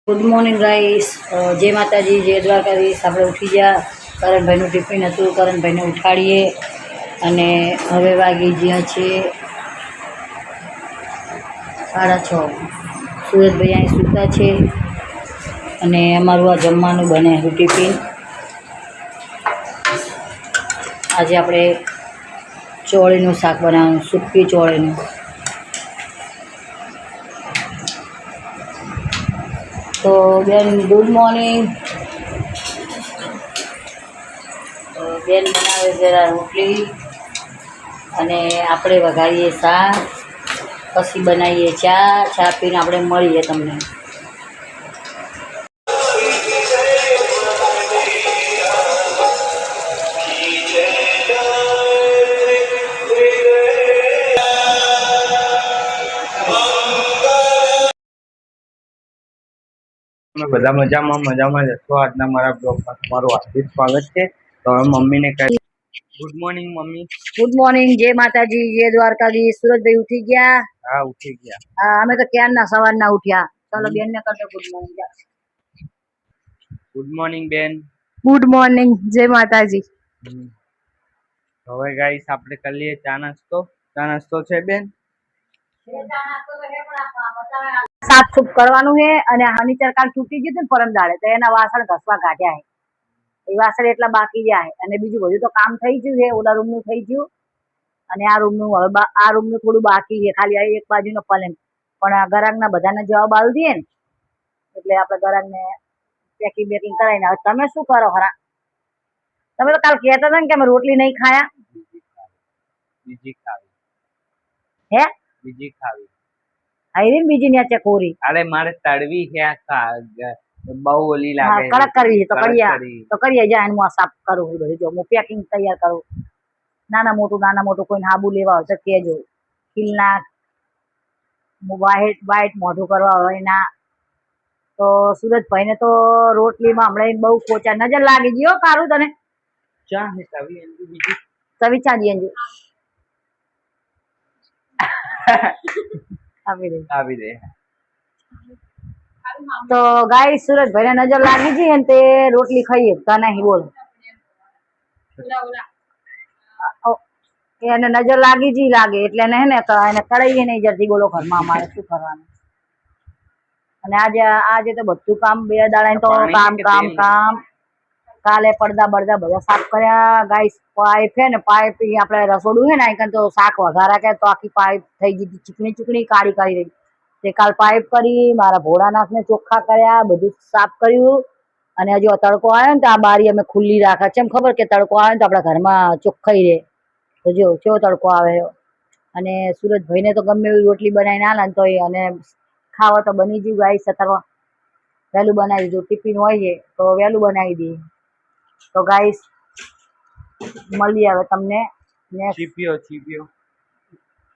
Good morning guys, જય માતાજી, જય દ્વારકાધીશ. આપણે ઉઠી ગયા. કરણભાઈનું ટિફિન હતું, કરણભાઈને ઉઠાડીએ અને હવે વાગી જ્યાં છે 6:30. સુરતભાઈ અહીં સૂતા છે અને અમારું આ જમવાનું બને ટિફિન. આજે આપણે ચોળીનું શાક બનાવવાનું, સૂકી ચોળીનું. તો બેન ગુડ મોર્નિંગ. બેન બનાવે જરા રોટલી અને આપણે વઘારીએ શાક, પછી બનાવીએ ચા પીને આપણે મળીએ તમને. બધા મજામાં જશો. આજના મારા બ્લોગમાં તમારું હાર્દિક સ્વાગત છે. તો હવે મમ્મીને કહી good morning mummy. Good morning, જય માતાજી, જય દ્વારકાધીશ. સુરતભાઈ ઉઠી ગયા? હા, ઉઠી ગયા. હા, અમે તો ક્યારના સવારના ઉઠ્યા. ચાલો બેનને કરતો ગુડ મોર્નિંગ. ગુડ મોર્નિંગ બેન. ગુડ મોર્નિંગ, જય માતાજી. હવે ગાઈસ આપણે કરી લઈએ ચા નાસ્તો છે બેન. સાફ સૂફ કરવાનું છે અને હનીચર કાલ તૂટી ગયું હતું ને પરમ દાડે, તો એના વાસણ ઘસવા કાઢ્યા છે. એ વાસણ એટલા બાકી રહ્યા છે અને બીજું બધું તો કામ થઈ ગયું છે. ઓલા રૂમનું થઈ ગયું અને આ રૂમનું હવે આ રૂમનું થોડું બાકી છે, ખાલી એક બાજુનો પલંગ. પણ ગ્રાહકના બધાને જવાબ આલી દઈએ ને એટલે આપણે ગ્રાહકને પેકિંગ બેકિંગ કરાવીને. હવે તમે શું કરો ખરા? તમે તો કાલ કહેતા હતા ને કે અમે રોટલી નહીં ખાયા. બીજી ખાવી. હે? બીજી ખાવી. આઈરીન બીજી ન્યાચે કોરી. અરે મારે તળવી છે, બહુ ઓલી લાગે. કડક કરવી તો કરીએ જાય. હું આ સાફ કરું બધું. જો હું પેકિંગ તૈયાર કરું. નાના મોટું કોઈને હાબુ લેવા હોય તો કહેજો. ખીલના વાઈટ મોઢું કરવા હોય ના. તો સુરજભાઈને તો રોટલીમાં હમણાં બહુ પોચા નજર લાગી ગયો. કારું તને ચા હે તવી બીજી તવી ચા દી આવી દે. તો ગાય સુરજભાઈને નજર લાગી ગઈ ને તે રોટલી ખાઈએ તા નહીં. બોલ, એને નજર લાગી જી લાગે એટલે એને એને કરાઈએ નહીં જલ્દી. બોલો ઘરમાં અમારે શું કરવાનું? અને આજે તો બધું કામ, 2 દાડા તો કામ. કાલે પડદા બળદા બધા સાફ કર્યા. ગાઈસ પાઇપ છે ને, પાઇપ આપણે રસોડું છે ને અહીં તો શાક વઘારા કે તો આખી પાઇપ થઈ ગઈ ચીકણી કાળી કરી રહી. તે કાલ પાઇપ કરી, મારા ભોળાનાથને ચોખ્ખા કર્યા, બધું સાફ કર્યું. અને હજુ તડકો આવ્યો ને તો આ બારી અમે ખુલ્લી રાખે. છે ખબર કે તડકો આવે ને તો આપણા ઘરમાં ચોખ્ખાઈ રહે. તો જો કેવો તડકો આવે. અને સુરજભાઈને તો ગમે એવી રોટલી બનાવીને આલે ને તો અને ખાવા તો બની ગયું. ગાઈસ અત્યારે વહેલું બનાવી દીધું. ટિફિન હોય છે તો વહેલું બનાવી દઈએ. તો ગાઈસ મળીએ હવે તમને. ચીપિયો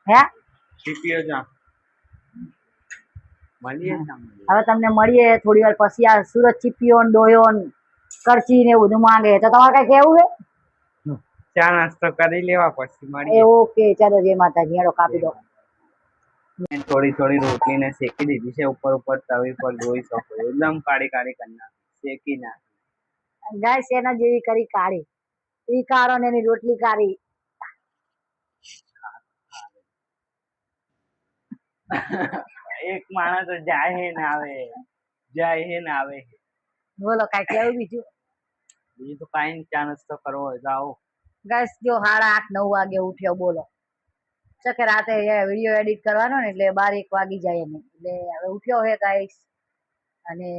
હે ચીપિયો જા મળીએ. હવે તમને મળીએ થોડી વાર પછી. આ સુરત ચીપિયો ડોયો કરચી ને એવું બધું માંગે તો તમારે કઈ કેવું છે? ચા નાસ્તો કરી લેવા પછી મળીએ. ઓકે, ચાલો, જય માતાજી. હેડો કાપી દો. થોડી રોટલી ને શેકી દીધી છે. ઉપર તવી પર જોઈ શકો એકદમ કાળી કરી શેકી ના. ગાઈસ એના જેવી કરી કાળી. ઈ કાળો ને એની રોટલી કાળી. એક માણસ જાય હે ને આવે. બોલો કઈ કેવું બીજું તો કઈ ચા નાસ્તો કરવો હોય તો આવો. ગાઈસ જો 8:30-9 વાગે ઉઠ્યો. બોલો કે રાતે વિડીયો એડિટ કરવાનો ને એટલે 12-1 વાગી જાય એને. એટલે હવે ઉઠ્યો હે ગાઈસ. અને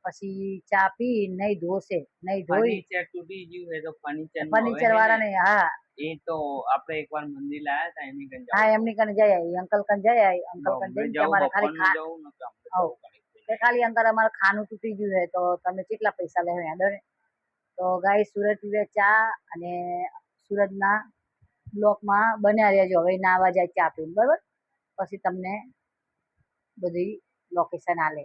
પછી ચા પી નહીં ધોઈ ફર્નિચર તૂટી ગયું હે તો ફર્નિચર વાળા ને. હા, એ તો આપણે એકવાર મંદિર લાયા હતા એની કન. હા, એમની કને જઈ આવી. અંકલ કન જઈ આવી. અંકલ કન જઈને તમારે ખાલી અંકલ અમારે ખાનું તૂટી ગયું છે તો તમે કેટલા પૈસા લેવો યાદ ને. તો ગાઈસ સુરત પીવે ચા અને સુરતના બ્લોકમાં બન્યા રહેજો. હવે નાવા જાય ચા પીને, બરાબર? પછી તમને બધી લોકેશન આલે.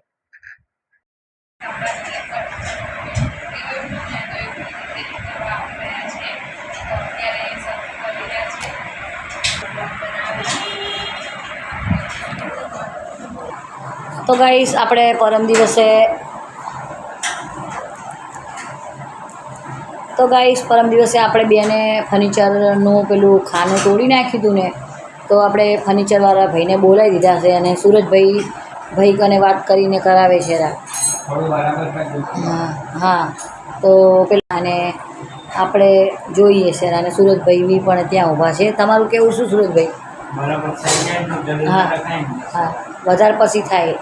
તો ગાઈસ આપણે પરમ દિવસે આપણે બેને ફર્નિચરનું પેલું ખાનું તોડી નાખ્યું હતું ને, તો આપણે ફર્નિચરવાળા ભાઈને બોલાવી દીધા છે અને સુરજભાઈ કને વાત કરીને કરાવે છે. હા તો પેલા અને આપણે જોઈએ છે અને સુરજભાઈ પણ ત્યાં ઊભા છે. તમારું કેવું શું સુરજભાઈ? હા હા, વધારે પછી થાય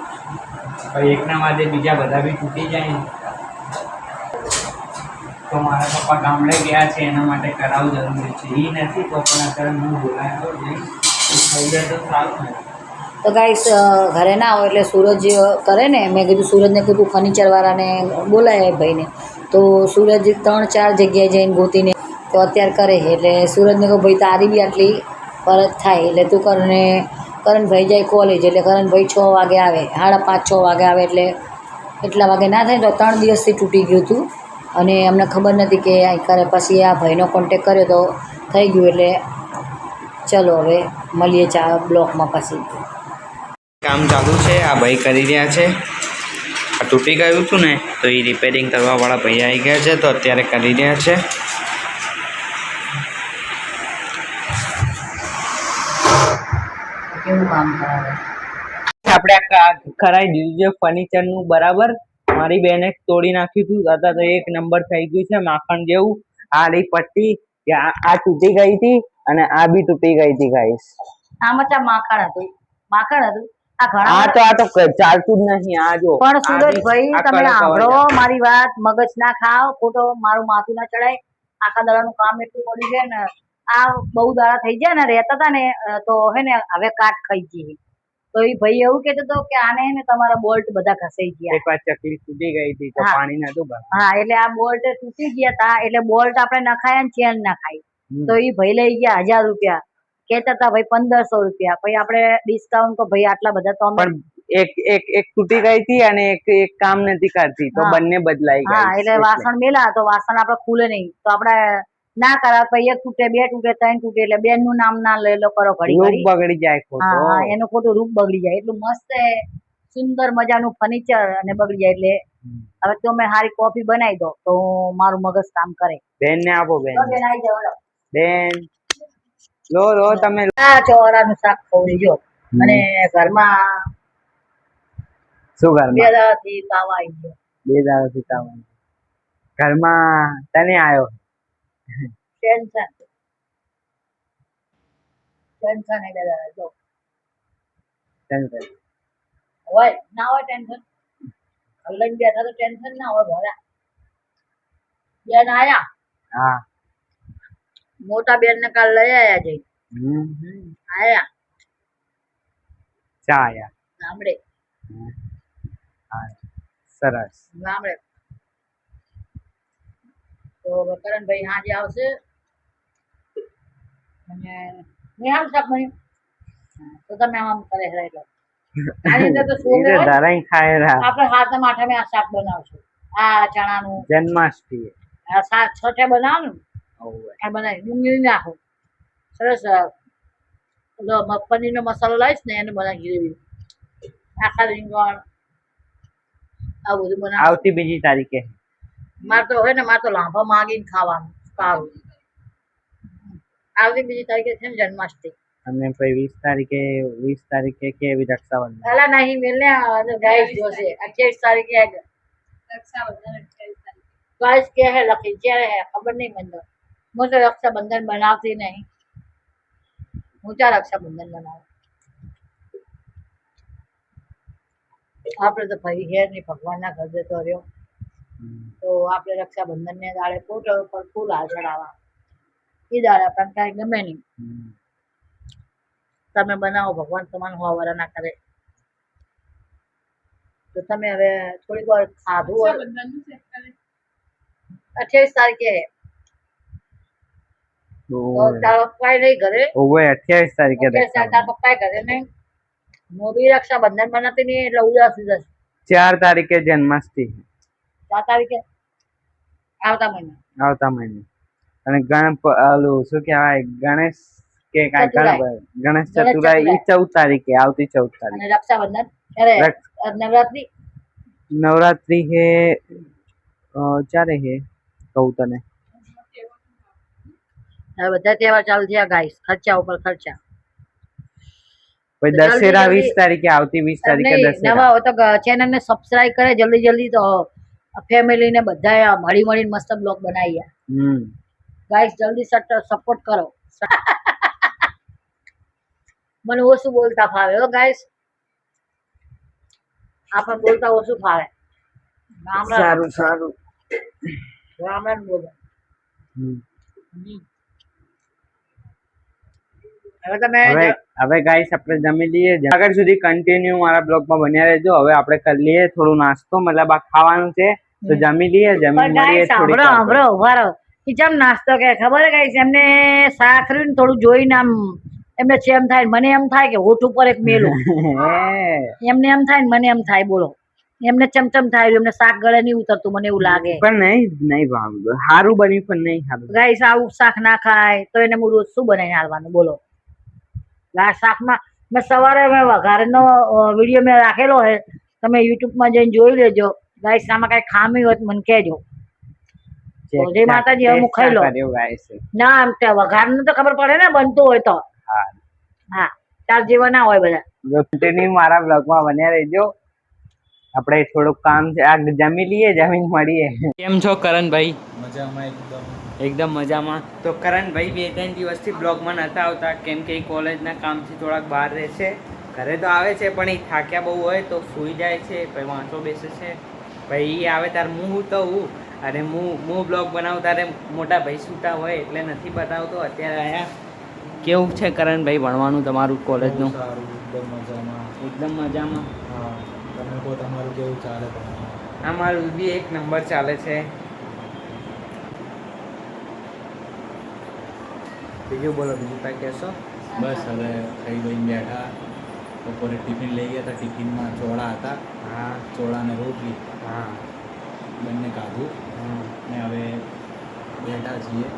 એકના વાદે બીજા બધા બી તૂટી જાય ને. તો મારા પપ્પા ગામડે ગયા છે, એના માટે કરાવવું જરૂરી છે. એ નથી તો પણ અત્યારે હું બોલાયો જઈશ, થઈ જાય તો સારું ને. તો ગાઈસ ઘરે ના હોય એટલે સૂરજ કરે ને, મેં કીધું સૂરજને કીધું ફર્નિચરવાળાને બોલાય ભાઈને, તો સૂરજ 3-4 જગ્યાએ જઈને ગોતીને તો અત્યારે કરે છે. એટલે સૂરજને કહું ભાઈ તારી બી આટલી ફરજ થાય એટલે તું કરણભાઈ જાય કોલેજ, એટલે કરણભાઈ 6 વાગે આવે, 5:30-6 વાગે આવે, એટલે એટલા વાગે ના થાય. તો 3 દિવસથી તૂટી ગયું હતું અને અમને ખબર નથી કે અહીં કરે. પછી આ ભાઈનો કોન્ટેક કર્યો તો થઈ ગયું. એટલે ચલો હવે મળીએ બ્લોકમાં પછી. કામ ચાલુ છે, આ ભાઈ કરી રહ્યા છે. આ તૂટી ગયું હતું ને, તો એ રિપેરિંગ કરવાવાળા ભાઈ આવી ગયા છે, તો અત્યારે કરી રહ્યા છે. કેવું કામ કરાવે? આપણે આ કરાવી દીધું છે ફર્નિચરનું બરાબર. મારી બેને તોડી નાખ્યું હતું, દાદા તો 1 નંબર થઈ ગયું છે, માખણ જેવું. આ રહી પટ્ટી, આ તૂટી ગઈ હતી અને આ બી તૂટી ગઈ હતી ગાઈસ. આમાં ચા માખણ હતું આ તો ચાલતું જ નહીં. આ જો પણ સુરજભાઈ તમે સાંભળો મારી વાત, મગજ ના ખાઓ ખોટો, મારું માથું ના ચડાય. આખા દાડાનું કામ એટલું પડ્યું છે ને, આ બહુ દાડા થઈ જાય ને રહેતા હતા ને, તો હે ને હવે કાટ ખાઈ ગઈ. તો એ ભાઈ એવું કહેતો હતો કે આને ને તમારા બોલ્ટ બધા ઘસાઈ ગયા. એકવાર ચકલી તૂટી ગઈ હતી તો પાણી નતું ભરતું. હા, એટલે આ બોલ્ટ તૂટી ગયા હતા, એટલે બોલ્ટ આપણે નખાય ને ચેન ના ખાય. તો એ ભાઈ લઈ ગયા 1000 રૂપિયા, કહેતા હતા ભાઈ 1500 રૂપિયા. પછી આપણે ડિસ્કાઉન્ટ તો ભાઈ આટલા બધા તો પણ એક તૂટી ગઈ હતી અને એક કામ નથી કરતી, તો બંને બદલાઈ ગયા. હા, એટલે વાસણ મેલા તો વાસણ આપણે ખુલે નહીં, તો આપણે ના કરાવે. પછી 1 તૂટે, 2 તૂટે, 3 તૂટે, એટલે બેન નું નામ ના લે લો કરો ઘડી રૂપ બગડી જાય. હા, એનું ખોટું રૂપ બગડી જાય. એટલું મસ્ત સુંદર મજાનું ફર્નિચર અને બગડી જાય. એટલે હવે તમે સારી કોફી બનાવી દો તો મારું મગજ કામ કરે. બેન ને આપો. બેન આવી જાવ. બેન લો તમે. આ ચોરાનું શાક ખવડી જો, અને ઘરમાં શું ઘરમાં 2 દાડાથી તાવ આવી ગયો. 2 દાડાથી તાવ ઘરમાં તને આવ્યો? ટેન્શન એ 2 દાડા જો હોય ના હોય ટેન્શન. લઈને બેઠા તો ટેન્શન ના હોય. ઘરે બેન આયા? હા, મોટા બેન ને કાલ લઈ આયા જઈ. આયા ચા આયા ગામડે. સરસ. ગામડે તો કરણભાઈ હાજે આવશે અને નિહાલ શાક બન્યું તો તમે આમ કરે એટલે આની અંદર તો સોલે હોય. આપણે 7 આઠમે આ શાક બનાવશું. આ ચણાનું જન્માષ્ટમી આ શાક છઠે બનાવવાનું. આ બનાવી ડુંગળી નાખો સરસ. પનીરનો મસાલો લાવીશ ને એને બનાવી ગ્રેવી. આખા રીંગણ આવું બધું બનાવ. આવતી બીજી તારીખે મારે તો હોય ને, મારે તો લાંભા માંગીને ખાવાનું સારું. આવતી બીજી તારીખે છે ને જન્માષ્ટમી. અને પછી 20 તારીખે કેવી રક્ષાબંધન? પેલા નહીં મેલને ગાઈસ જોશે. 28 તારીખે રક્ષાબંધન. ગાઈસ કે હે લખી ક્યારે હે ખબર નહીં મને. હું તો રક્ષાબંધન બનાવતી નહીં. હું ક્યાં રક્ષાબંધન બનાવું? આપણે તો ભાઈ હે નહીં, ભગવાનના ઘર જતો રહ્યો તો આપણે રક્ષાબંધન ને દાડે ફોટો પર ફૂલ હાલ ચડાવવા. એ દાડે આપણને કાંઈ ગમે નહીં. તમે બનાવો, ભગવાન તમારે હોવાના ના કરે. તો તમે હવે થોડીક વાર ખાધું હોય. 28 તારીખે તારા પપ્પા નહીં ઘરે. 28 તારીખે તારા પપ્પા ઘરે નહીં. મોદી રક્ષાબંધન બનાવતી નહીં એટલે ઉદાસ. 4 તારીખે જન્માષ્ટમી. 4 તારીખે આવતા મહિને. અને ઓલું શું કહેવાય, ગણેશ કે કાંઈ ચતુરાઈ. ગણેશ ગણેશ ચતુરાઈ ચતુરાઈ. 14 તારીખે આવતી 14 તારીખ અને રક્ષાબંધન અરે નવરાત્રી નવરાત્રી હે ક્યારે હે કહું તને હવે બધા તહેવાર ચાલુ થયા ગાઈસ ખર્ચા ઉપર ખર્ચા પછી તો જલ્દી દશેરા જલ્દી 20 તારીખે આવતી 20 તારીખે નહીં, દશેરા નવા હોય તો ચેનલ ને સબસ્ક્રાઇબ કરે જલ્દી જલ્દી તો ફેમિલી ને બધા મળી મળીને મસ્ત બ્લોગ બનાવીએ ગાઈસ જલ્દી સપોર્ટ કરો મને ઓછું બોલતા ફાવે હો ગાઈસ આપણે બોલતા ઓછું ફાવે સારું સારું રામ બોલો હવે તમે હવે ગાઈસ આપણે જમી લઈએ આગળ સુધી કન્ટિન્યુ મારા બ્લોગમાં બન્યા રહેજો હવે આપણે કરી લઈએ થોડું નાસ્તો મતલબ આ ખાવાનું છે તો જમી લઈએ જમી મળીએ થોડી સાંભળો ઉભા રહો જેમ નાસ્તો કે ખબર હે ગાઈસ એમને શાક રહ્યું ને થોડું જોઈને આમ એમને એમ થાય મને એમ થાય કે હોઠ ઉપર એક મેલું એમને એમ થાય ને મને એમ થાય બોલો એમને ચમચમ થાય એમને શાક ગળે નહીં ઉતરતું મને એવું લાગે પણ નહીં ભાવ સારું બન્યું પણ નહીં સારું ગાઈસ આવું શાક ના ખાય તો એને હું રોજ શું બનાવીને હાલવાનું બોલો શાકમાં મેં સવારે વઘારનો વિડીયો મેં રાખેલો હે તમે યુટ્યુબમાં જઈને જોઈ લેજો ગાઈસ આમાં કઈ ખામી હોય તો મને કહેજો જય માતાજી હવે હું ખાઈ લો ના આમ વઘારનું તો ખબર પડે ને બનતું હોય તો હા તાર જેવા ના હોય બધા કન્ટિન્યુ મારા બ્લોગમાં બન્યા રહેજો આપણે થોડુંક કામ છે આ જમી લઈએ જમીન મળીએ કેમ છો કરણભાઈ મજામાં એકદમ મજામાં તો કરણભાઈ 2-3 દિવસથી બ્લોગમાં નતા આવતા કેમ કે કોલેજના કામથી થોડાક બહાર રહે છે ઘરે તો આવે છે પણ એ થાક્યા બહુ હોય તો સૂઈ જાય છે પછી વાંચો બેસે છે પછી એ આવે ત્યારે હું તો અને હું બ્લોગ બનાવું ત્યારે મોટા ભાઈ સૂતા હોય એટલે નથી બતાવતો અત્યારે આયા કેવું છે કરણભાઈ ભણવાનું તમારું કોલેજનું સારું એકદમ મજામાં હા તમે કહો તમારું કેવું ચાલે અમારું બી એક નંબર ચાલે છે બીજું બોલો બીજું કાંઈ કહેશો બસ હવે ખાઈ બહીને બેઠા બપોરે ટિફિન લઈ ગયા હતા ટિફિનમાં ચોળા હતા હા ચોળા ને રોટલી હા બંને ખાધું ને હવે બેઠા છીએ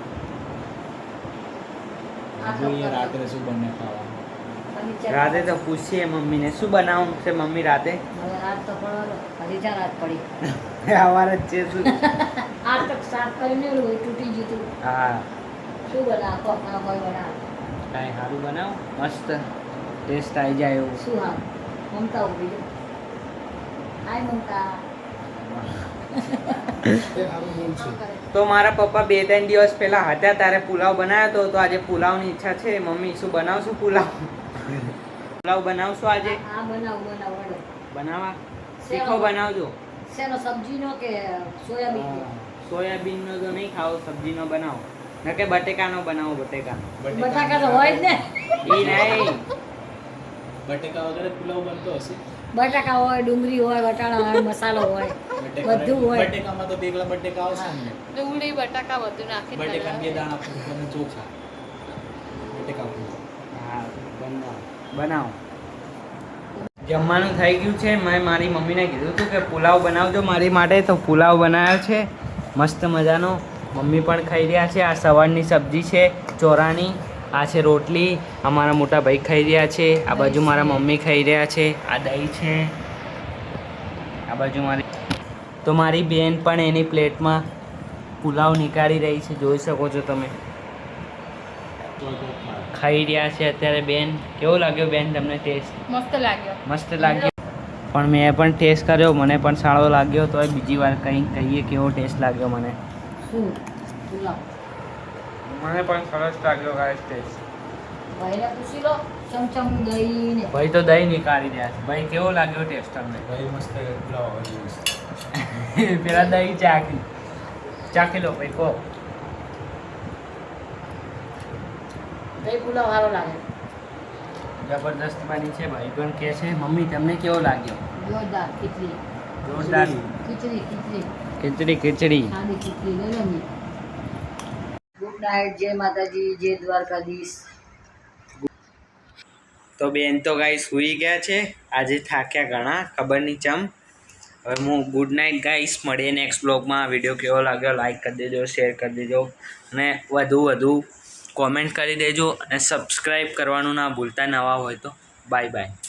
જોઈએ રાત્રે શું બંને ખાવાનું રાતે તો પૂછીએ મમ્મીને શું બનાવવું છે મમ્મી રાતે હવે રાત તો પડો હજી ચાર રાત પડી સવાર જ છે શું આ તક સાફ કરીને ઓલું તૂટી ગયું હા શું બનાવ કોકના કોઈ બનાવ કાંઈ સારું બનાવ મસ્ત ટેસ્ટ આવી જાય એવું શું હા મમતા ઉભી છે હાય મમતા તો મારા પપ્પા 2-3 દિવસ પહેલા હતા ત્યારે પુલાવ બનાવ્યો તો આજે પુલાવની ઈચ્છા છે મમ્મી શું બનાવશું પુલાવ બનાવશું આજે હા બનાવ વડો બનાવવા શીખો બનાવજો શેનો સબ્જીનો કે સોયાબીન સોયાબીનનો તો નહીં ખાઓ સબ્જીનો બનાવો ન કે બટેકાનો બનાવો બટેકાનો બટાકા તો હોય જ ને ઈ નહીં બટેકા વગર પુલાવ બનતો હશે બટાકા હોય ડુંગળી હોય વટાણા હોય મસાલો હોય બધું હોય બટેકામાં તો બેગલા બટેકા આવશે ને ડુંગળી બટાકા બધું નાખી બટેકા બે દાણા અને ચોખા બટેકા હા બનાવો જમવાનું થઈ ગયું છે મેં મારી મમ્મીને કીધું હતું કે પુલાવ બનાવજો મારી માટે તો પુલાવ બનાવ્યો છે મસ્ત મજાનો મમ્મી પણ ખાઈ રહ્યા છે આ સવારની સબ્જી છે ચોરાની આ છે રોટલી અમારા મોટા ભાઈ ખાઈ રહ્યા છે આ બાજુ મારા મમ્મી ખાઈ રહ્યા છે આ દહીં છે આ બાજુ મારી તો મારી બેન પણ એની પ્લેટમાં પુલાવ નીકાળી રહી છે જોઈ શકો છો તમે ખાઈ રહ્યા છે અત્યારે બેન કેવો લાગ્યો બેન તમને ટેસ્ટ મસ્ત લાગ્યો મસ્ત લાગ્યો પણ મેં પણ ટેસ્ટ કર્યો મને પણ સારો લાગ્યો તો બીજી વાર કંઈ કહીએ કેવો ટેસ્ટ લાગ્યો મને શું પુલાવ મને પણ સરસ લાગ્યો ગાઈસ ટેસ્ટ ભાઈને પૂછી લો ચમચમ દહીં ને ભાઈ તો દહીં નીકાળી રહ્યા છે ભાઈ કેવો લાગ્યો ટેસ્ટ તમને ભાઈ મસ્ત પુલાવ આવે પેલા દહીં ચાખી લો ભાઈ કહો દહીં પુલાવ સારો લાગે જબરદસ્ત બની છે ભાઈ પણ કહે છે મમ્મી તમને કેવો લાગ્યો જોરદાર ખીચડી જોરદાર ખીચડી ખીચડી સાદી ખીચડી લઈ લો ને ગુડ નાઇટ જય માતાજી જય દ્વારકાધીશ તો બેન તો ગાઈસ સૂઈ ગયા છે આજે થાક્યા ઘણા ખબર નહીં ચમ હવે હું ગુડ નાઇટ ગાઈસ મળીએ નેક્સ્ટ બ્લોગમાં વિડીયો કેવો લાગ્યો લાઈક કરી દેજો શેર કરી દેજો અને વધુ કોમેન્ટ કરી દેજો અને સબસ્ક્રાઈબ કરવાનું ના ભૂલતા નવા હોય તો. Bye bye.